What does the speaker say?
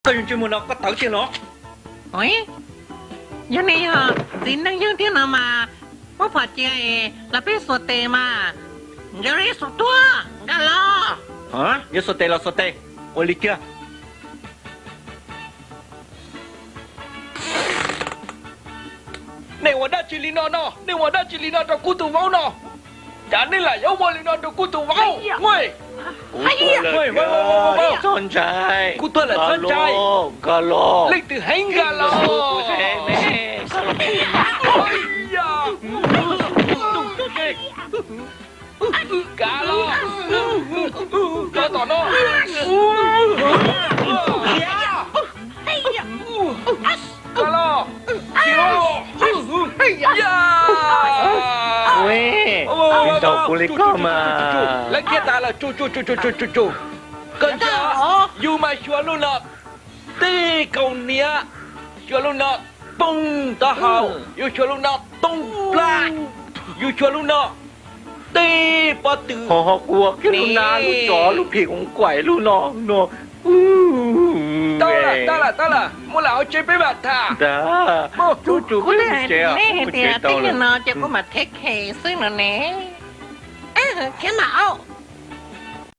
個人專門落個頭先攞。喂，有你啊，只能用電腦嘛？我發覺那邊說的嘛，有人說多，幹咯。啊，你說對了，說對，我理解。你話得住你喏，你話得住你喏，就估到冇喏。但你嚟有冇你喏就估到冇，喂。喂，真仔，估到啦，真仔，噶咯，你哋興噶咯，咩？哎呀，假咯，假到咯，假咯，哎呀，喂，你到กุลิก้ามา แล้วแค่ตาละจู่กันจ้าอยู่มาชัวลุนักตีเกาเนี้ยชัวลุนักตงตาหาวอยู่ชัวลุนักตงปลาอยู่ชัวลุนักตีปะตือ พอกลัวขึ้นนาลูกจอลูกผีของก๋วยลูกน้องเนาะ ตาละมูลเอาใจไปแบบท่า จ้าจู่ๆก็ Cô เจ๊อ่ะ này กู thì เจ๊ tiếng เต้าเลย nó cho cô mà thích hệ xứ nó nè. À, cái nào?